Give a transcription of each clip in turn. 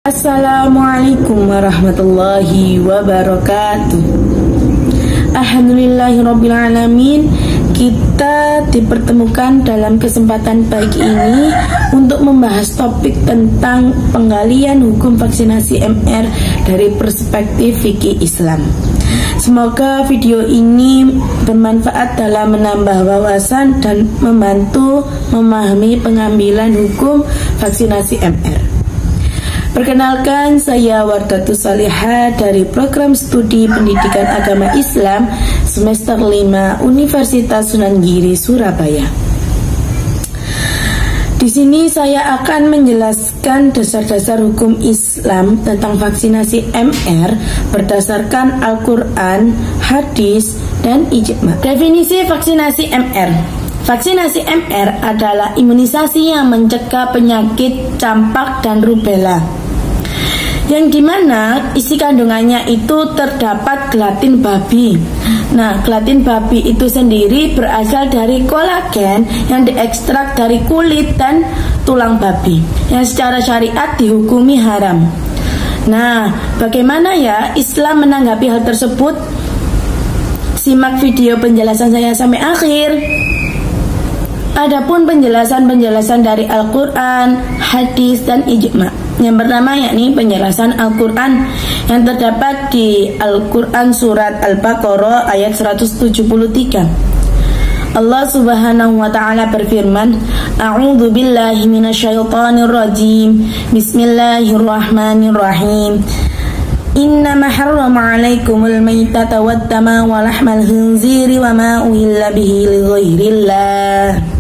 Assalamualaikum warahmatullahi wabarakatuh. Alhamdulillahirrabbilalamin. Kita dipertemukan dalam kesempatan pagi ini untuk membahas topik tentang penggalian hukum vaksinasi MR dari perspektif fikih Islam. Semoga video ini bermanfaat dalam menambah wawasan dan membantu memahami pengambilan hukum vaksinasi MR. Perkenalkan, saya Wardatus Salihah dari Program Studi Pendidikan Agama Islam semester 5 Universitas Sunan Giri, Surabaya. Di sini saya akan menjelaskan dasar-dasar hukum Islam tentang vaksinasi MR berdasarkan Al-Quran, hadis, dan ijma. Definisi vaksinasi MR. Vaksinasi MR adalah imunisasi yang mencegah penyakit campak dan rubella, yang dimana isi kandungannya itu terdapat gelatin babi. Nah, gelatin babi itu sendiri berasal dari kolagen yang diekstrak dari kulit dan tulang babi, yang secara syariat dihukumi haram. Nah, bagaimana ya Islam menanggapi hal tersebut? Simak video penjelasan saya sampai akhir. Adapun penjelasan-penjelasan dari Al-Quran, hadis, dan ijma. Yang pertama yakni penjelasan Al-Quran yang terdapat di Al-Quran surat Al-Baqarah ayat 173. Allah Subhanahu wa ta'ala berfirman, A'udzu billahi minasyaitonir rajim. Bismillahirrahmanirrahim. Innama harrama 'alaikumul maitata waddama wa lahmal khinziri wa ma uhilla bihi li ghairillah.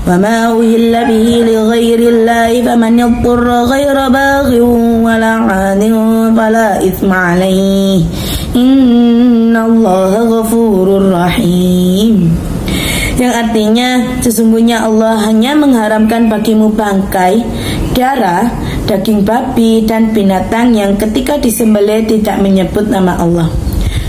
وَمَا أُهِلَّ بِهِ لِغَيْرِ اللَّهِ فَمَنِ اضْطُرَّ غَيْرَ بَاغٍ وَلَا عَادٍ فَلَا إِثْمَ عَلَيْهِ إِنَّ اللَّهَ غَفُورٌ رَحِيمٌ. Yang artinya, sesungguhnya Allah hanya mengharamkan bagimu bangkai, darah, daging babi, dan binatang yang ketika disembelih tidak menyebut nama Allah.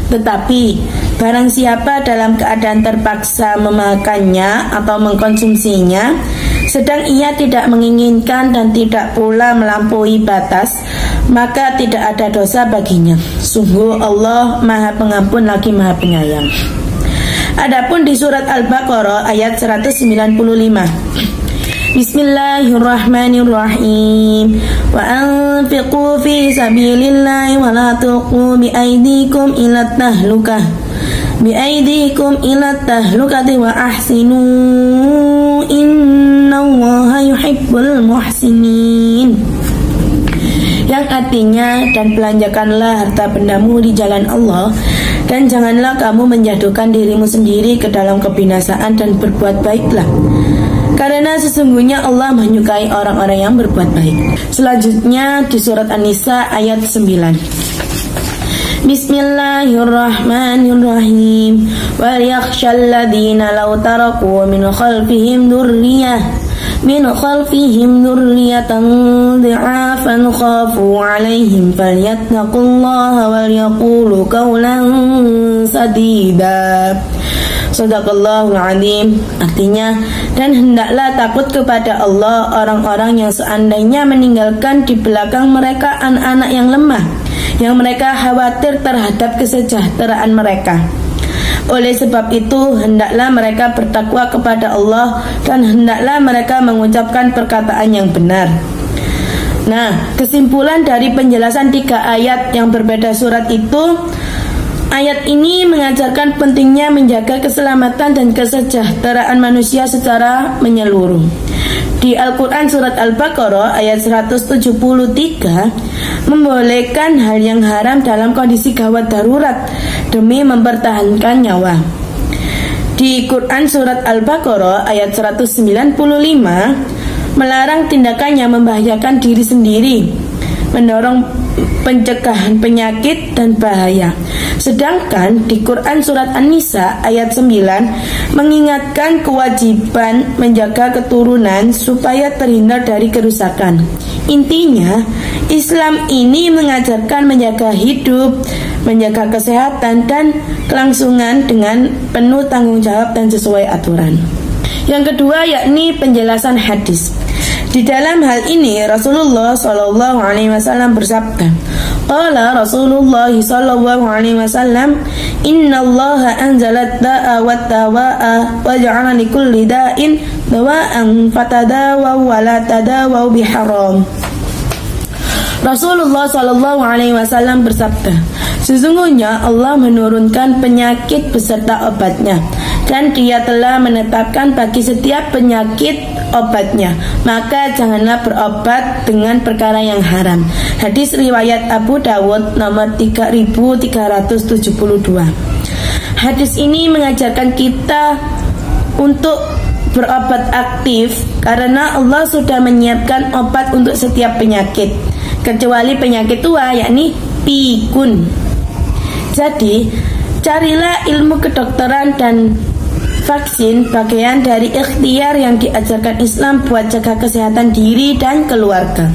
Tetapi barang siapa dalam keadaan terpaksa memakannya atau mengkonsumsinya, sedang ia tidak menginginkan dan tidak pula melampaui batas, maka tidak ada dosa baginya. Sungguh Allah Maha Pengampun lagi Maha Penyayang. Adapun di surat Al-Baqarah ayat 195. Bismillahirrahmanirrahim. Wa anfiqu fi sabilillahi wa la tulqu bi aydikum ila tahlukati wa ahsinu innallaha yuhibbul muhsinin. Yang artinya, dan belanjakanlah harta bendamu di jalan Allah, dan janganlah kamu menjatuhkan dirimu sendiri ke dalam kebinasaan, dan berbuat baiklah, karena sesungguhnya Allah menyukai orang-orang yang berbuat baik. Selanjutnya di surat An-Nisa ayat 9. Bismillahirrahmanirrahim. Wal yakhshal ladzina law taraku min khalfihim dzurriyyatan dhi'afan khafu 'alaihim falyattaqullaha wal yaqulu qawlan sadida. Shadaqallahul azim. Artinya, dan hendaklah takut kepada Allah orang-orang yang seandainya meninggalkan di belakang mereka anak-anak yang lemah, yang mereka khawatir terhadap kesejahteraan mereka. Oleh sebab itu, hendaklah mereka bertakwa kepada Allah, dan hendaklah mereka mengucapkan perkataan yang benar. Nah, kesimpulan dari penjelasan 3 ayat yang berbeda surat itu, ayat ini mengajarkan pentingnya menjaga keselamatan dan kesejahteraan manusia secara menyeluruh. Di Al-Quran surat Al-Baqarah ayat 173 membolehkan hal yang haram dalam kondisi gawat darurat demi mempertahankan nyawa. Di Quran surat Al-Baqarah ayat 195 melarang tindakan yang membahayakan diri sendiri, mendorong pencegahan penyakit dan bahaya. Sedangkan di Quran surat An-Nisa ayat 9 mengingatkan kewajiban menjaga keturunan supaya terhindar dari kerusakan. Intinya, Islam ini mengajarkan menjaga hidup, menjaga kesehatan dan kelangsungan dengan penuh tanggung jawab dan sesuai aturan. Yang kedua yakni penjelasan hadis. Di Di dalam hal ini Rasulullah Shallallahu Alaihi Wasallam bersabda, qala Rasulullah Shallallahu Alaihi Wasallam, Inna Allah anzalat da'a wa dawa'a wa ja'ala likulli da'in dawa'an fatadawaw wa la tadawaw biharam. Rasulullah Shallallahu Alaihi Wasallam bersabda, sesungguhnya Allah menurunkan penyakit beserta obatnya, dan Dia telah menetapkan bagi setiap penyakit obatnya, maka janganlah berobat dengan perkara yang haram. Hadis riwayat Abu Dawud nomor 3372. Hadis ini mengajarkan kita untuk berobat aktif, karena Allah sudah menyiapkan obat untuk setiap penyakit, kecuali penyakit tua, yakni pikun. Jadi, carilah ilmu kedokteran dan vaksin bagian dari ikhtiar yang diajarkan Islam buat jaga kesehatan diri dan keluarga.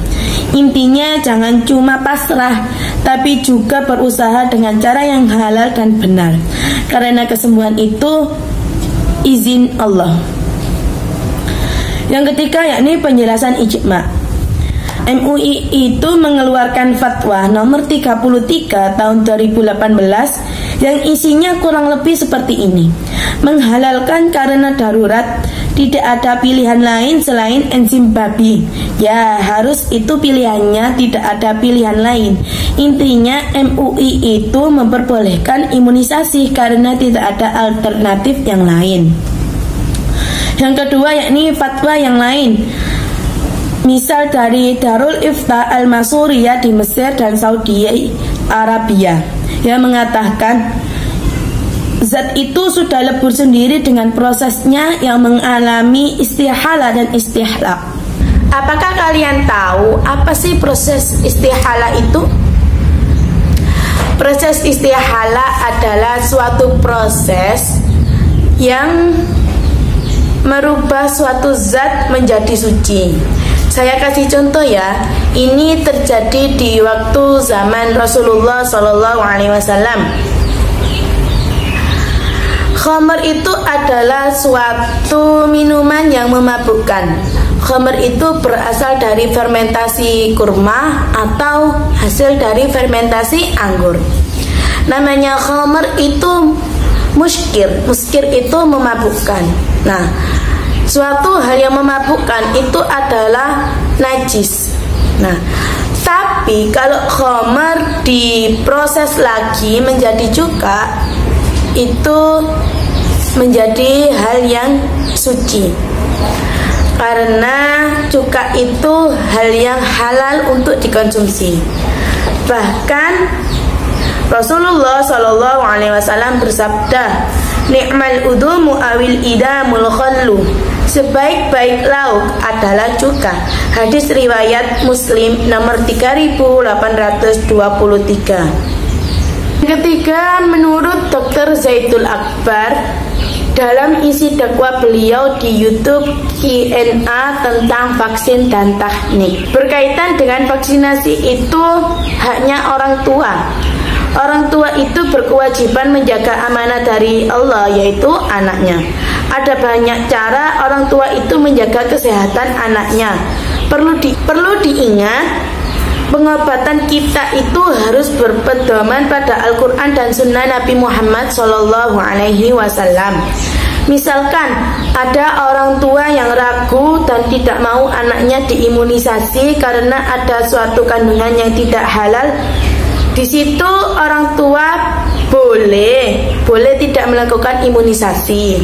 Intinya jangan cuma pasrah, tapi juga berusaha dengan cara yang halal dan benar, karena kesembuhan itu izin Allah. Yang ketiga yakni penjelasan ijma. MUI itu mengeluarkan fatwa nomor 33 tahun 2018 yang isinya kurang lebih seperti ini. Menghalalkan karena darurat, tidak ada pilihan lain selain enzim babi. Ya, harus itu pilihannya, tidak ada pilihan lain. Intinya MUI itu memperbolehkan imunisasi karena tidak ada alternatif yang lain. Yang kedua yakni fatwa yang lain. Misal dari Darul Ifta Al-Masuriyah di Mesir dan Saudi Arabia, yang mengatakan zat itu sudah lebur sendiri dengan prosesnya yang mengalami istihala dan istihlak. Apakah kalian tahu apa sih proses istihala itu? Proses istihala adalah suatu proses yang merubah suatu zat menjadi suci. Saya kasih contoh ya. Ini terjadi di waktu zaman Rasulullah Shallallahu Alaihi Wasallam. Khamr itu adalah suatu minuman yang memabukkan. Khamr itu berasal dari fermentasi kurma atau hasil dari fermentasi anggur. Namanya khamr itu muskir. Muskir itu memabukkan. Nah, suatu hal yang memabukkan itu adalah najis. Nah, tapi kalau khamr diproses lagi menjadi cuka, itu menjadi hal yang suci, karena cuka itu hal yang halal untuk dikonsumsi. Bahkan Rasulullah Shallallahu Alaihi Wasallam bersabda, "Ni'mal udumu awil idamul khallu." Sebaik-baik lauk adalah cuka. Hadis riwayat Muslim nomor 3823. Ketiga, menurut Dr. Zaidul Akbar, dalam isi dakwah beliau di YouTube Q&A tentang vaksin dan teknik berkaitan dengan vaksinasi itu haknya orang tua. Orang tua itu berkewajiban menjaga amanah dari Allah, yaitu anaknya. Ada banyak cara orang tua itu menjaga kesehatan anaknya. Perlu diingat, pengobatan kita itu harus berpedoman pada Al-Quran dan Sunnah Nabi Muhammad SAW. Misalkan ada orang tua yang ragu dan tidak mau anaknya diimunisasi karena ada suatu kandungan yang tidak halal. Di situ orang tua boleh tidak melakukan imunisasi.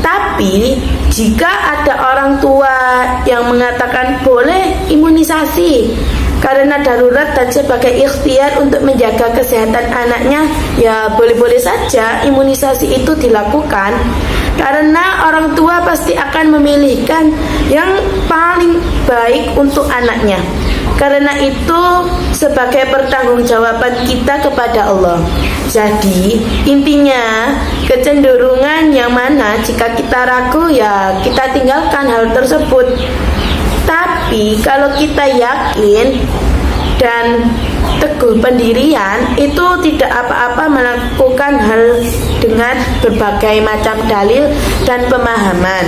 Tapi jika ada orang tua yang mengatakan boleh imunisasi karena darurat dan sebagai ikhtiar untuk menjaga kesehatan anaknya, ya boleh-boleh saja imunisasi itu dilakukan. Karena orang tua pasti akan memilihkan yang paling baik untuk anaknya. Karena itu sebagai pertanggungjawaban kita kepada Allah. Jadi intinya kecenderungan yang mana jika kita ragu, ya kita tinggalkan hal tersebut. Tapi kalau kita yakin dan teguh pendirian, itu tidak apa-apa melakukan hal dengan berbagai macam dalil dan pemahaman.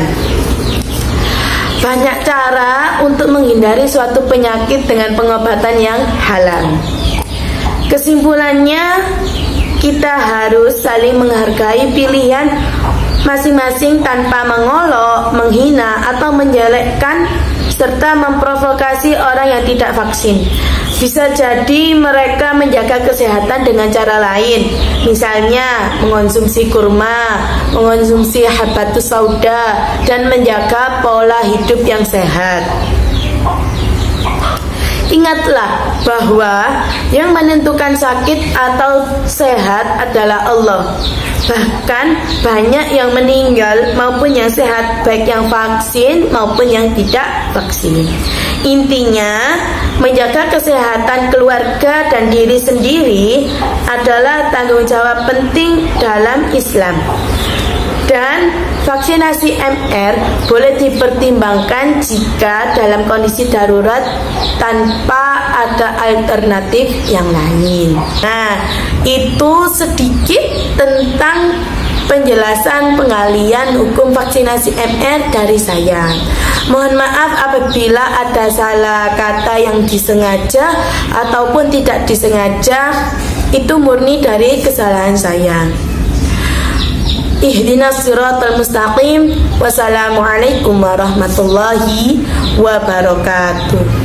banyak cara untuk menghindari suatu penyakit dengan pengobatan yang halal. Kesimpulannya, kita harus saling menghargai pilihan masing-masing tanpa mengolok, menghina, atau menjelekkan serta memprovokasi orang yang tidak vaksin. Bisa jadi mereka menjaga kesehatan dengan cara lain, misalnya mengonsumsi kurma, mengonsumsi habatus sauda, dan menjaga pola hidup yang sehat. Ingatlah bahwa yang menentukan sakit atau sehat adalah Allah. Bahkan banyak yang meninggal maupun yang sehat, baik yang vaksin maupun yang tidak vaksin. Intinya, menjaga kesehatan keluarga dan diri sendiri adalah tanggung jawab penting dalam Islam. Dan vaksinasi MR boleh dipertimbangkan jika dalam kondisi darurat tanpa ada alternatif yang lain. Nah, itu sedikit tentang penjelasan pengalian hukum vaksinasi MR dari saya. Mohon maaf apabila ada salah kata yang disengaja ataupun tidak disengaja, itu murni dari kesalahan saya. Ihdinas siratal mustaqim. Wassalamualaikum warahmatullahi wabarakatuh.